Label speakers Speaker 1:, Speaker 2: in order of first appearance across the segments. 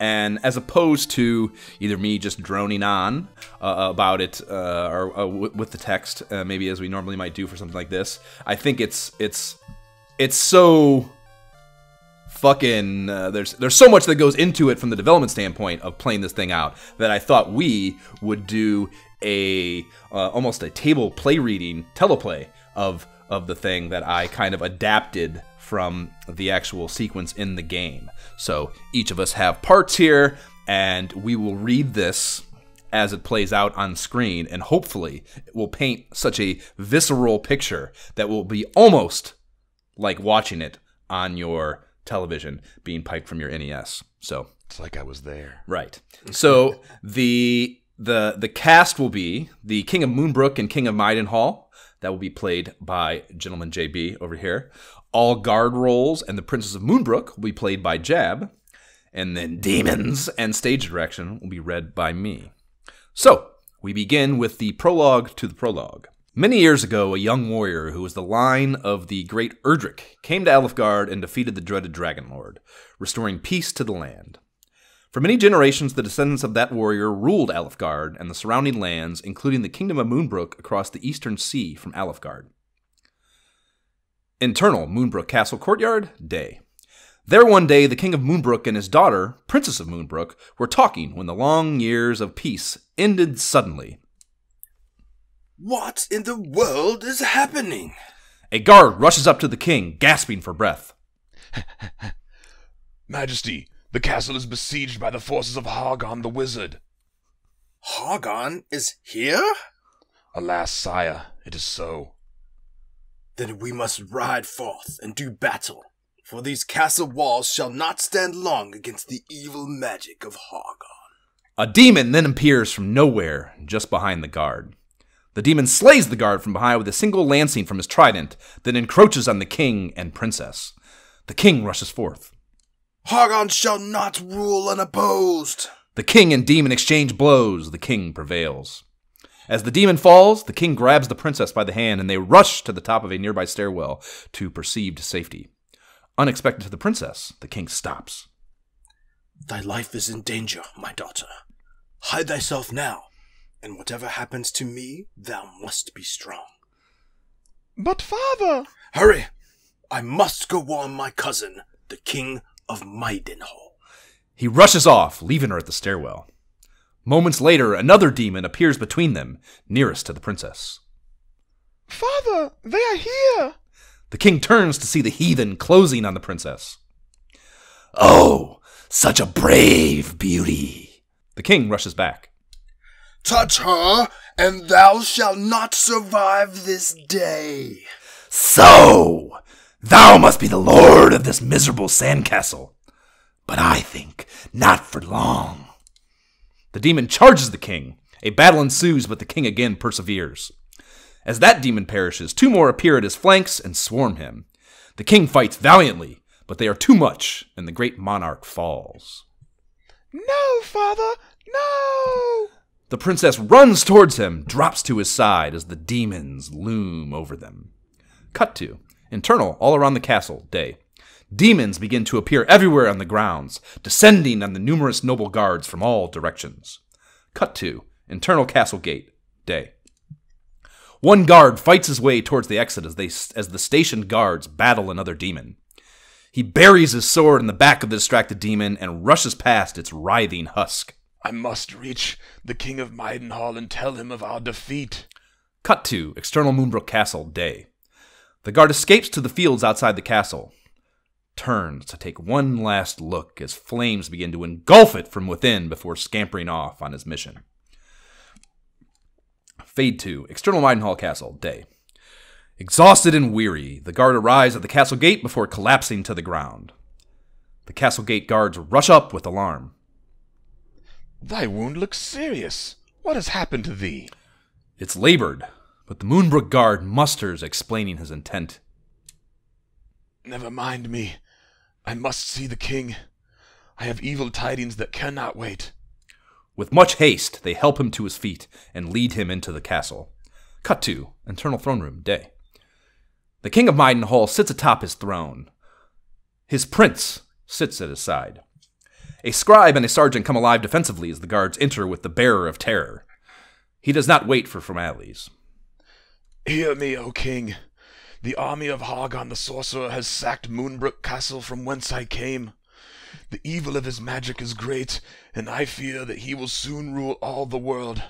Speaker 1: And as opposed to either me just droning on about it or with the text, maybe as we normally might do for something like this, I think it's so fucking there's so much that goes into it from the development standpoint of playing this thing out that I thought we would do a almost a table play reading teleplay of the thing that I kind of adapted from the actual sequence in the game. So each of us have parts here, and we will read this as it plays out on screen, and hopefully it will paint such a visceral picture that will be almost like watching it on your television being piped from your NES. So
Speaker 2: it's like I was there.
Speaker 1: Right. So the cast will be the King of Moonbrook and King of Maidenhall. That will be played by Gentleman JB over here. All guard roles and the Princess of Moonbrook will be played by Jab. And then demons and stage direction will be read by me. So, we begin with the prologue to the prologue. Many years ago, a young warrior who was the line of the great Erdrick came to Alefgard and defeated the dreaded Dragon Lord, restoring peace to the land. For many generations, the descendants of that warrior ruled Alefgard and the surrounding lands, including the Kingdom of Moonbrook across the eastern sea from Alefgard. Internal Moonbrook Castle Courtyard, day. There one day, the King of Moonbrook and his daughter, Princess of Moonbrook, were talking when the long years of peace ended suddenly.
Speaker 3: What in the world is happening?
Speaker 1: A guard rushes up to the king, gasping for breath.
Speaker 2: Majesty, the castle is besieged by the forces of Hargon the Wizard.
Speaker 3: Hargon is here?
Speaker 2: Alas, sire, it is so.
Speaker 3: Then we must ride forth and do battle, for these castle walls shall not stand long against the evil magic of Hargon.
Speaker 1: A demon then appears from nowhere, just behind the guard. The demon slays the guard from behind with a single lancing from his trident, then encroaches on the king and princess. The king rushes forth.
Speaker 3: Hargon shall not rule unopposed.
Speaker 1: The king and demon exchange blows. The king prevails. As the demon falls, the king grabs the princess by the hand, and they rush to the top of a nearby stairwell to perceived safety. Unexpected to the princess, the king stops.
Speaker 3: Thy life is in danger, my daughter. Hide thyself now, and whatever happens to me, thou must be strong.
Speaker 2: But father!
Speaker 3: Hurry! I must go warn my cousin, the King of Maidenhall.
Speaker 1: He rushes off, leaving her at the stairwell. Moments later, another demon appears between them, nearest to the princess.
Speaker 2: Father, they are here!
Speaker 1: The king turns to see the heathen closing on the princess. Oh, such a brave beauty! The king rushes back.
Speaker 3: Touch her, and thou shalt not survive this day.
Speaker 1: So, thou must be the lord of this miserable sandcastle. But I think not for long. The demon charges the king. A battle ensues, but the king again perseveres. As that demon perishes, two more appear at his flanks and swarm him. The king fights valiantly, but they are too much, and the great monarch falls.
Speaker 2: No, father, no!
Speaker 1: The princess runs towards him, drops to his side as the demons loom over them. Cut to. Internal, all around the castle, day. Demons begin to appear everywhere on the grounds, descending on the numerous noble guards from all directions. Cut to. Internal castle gate, day. One guard fights his way towards the exit as the stationed guards battle another demon. He buries his sword in the back of the distracted demon and rushes past its writhing husk.
Speaker 2: I must reach the King of Maidenhall and tell him of our defeat.
Speaker 1: Cut to. External Moonbrook Castle, day. The guard escapes to the fields outside the castle. Turns to take one last look as flames begin to engulf it from within before scampering off on his mission. Fade to. External Maidenhall Castle, day. Exhausted and weary, the guard arrives at the castle gate before collapsing to the ground. The castle gate guards rush up with alarm.
Speaker 2: Thy wound looks serious. What has happened to thee?
Speaker 1: It's labored, but the Moonbrook guard musters, explaining his intent.
Speaker 2: Never mind me. I must see the king. I have evil tidings that cannot wait.
Speaker 1: With much haste, they help him to his feet and lead him into the castle. Cut to. Internal throne room, day. The King of Maidenhall sits atop his throne. His prince sits at his side. A scribe and a sergeant come alive defensively as the guards enter with the bearer of terror. He does not wait for formalities.
Speaker 2: Hear me, O king. The army of Hargon the sorcerer has sacked Moonbrook Castle from whence I came. The evil of his magic is great, and I fear that he will soon rule all the world,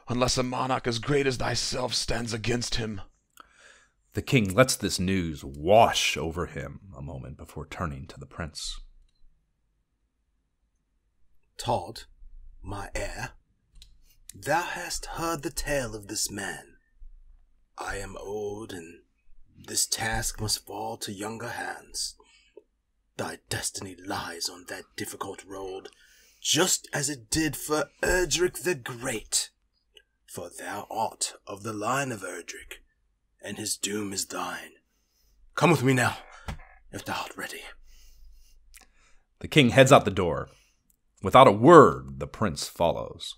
Speaker 2: unless a monarch as great as thyself stands against him.
Speaker 1: The king lets this news wash over him a moment before turning to the prince.
Speaker 3: Todd, my heir, thou hast heard the tale of this man. I am old, and this task must fall to younger hands. Thy destiny lies on that difficult road, just as it did for Erdrick the Great. For thou art of the line of Erdrick, and his doom is thine. Come with me now, if thou art ready.
Speaker 1: The king heads out the door. Without a word, the prince follows.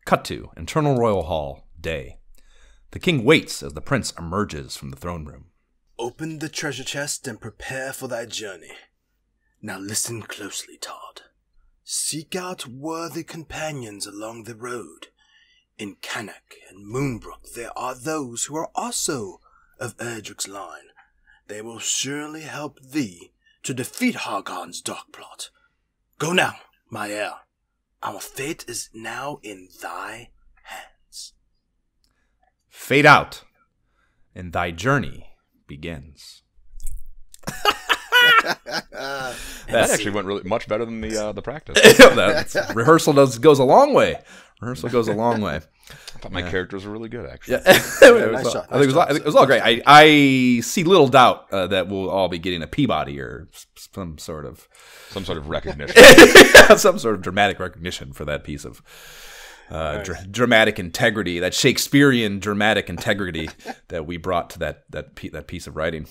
Speaker 1: Cut to Internal Royal Hall, day. The king waits as the prince emerges from the throne room.
Speaker 3: Open the treasure chest and prepare for thy journey. Now listen closely, Todd. Seek out worthy companions along the road. In Cannock and Moonbrook there are those who are also of Erdrick's line. They will surely help thee to defeat Hargon's dark plot. Go now, my heir. Our fate is now in thy hands.
Speaker 1: Fade out, and thy journey begins.
Speaker 2: That actually went really much better than the practice.
Speaker 1: Rehearsal goes a long way. Rehearsal goes a long way.
Speaker 2: I thought my characters were really good, actually.
Speaker 1: Yeah. I think it was all great. I see little doubt that we'll all be getting a Peabody or some sort of
Speaker 2: recognition.
Speaker 1: some sort of dramatic recognition for that piece of dramatic integrity, that Shakespearean dramatic integrity that we brought to that piece of writing.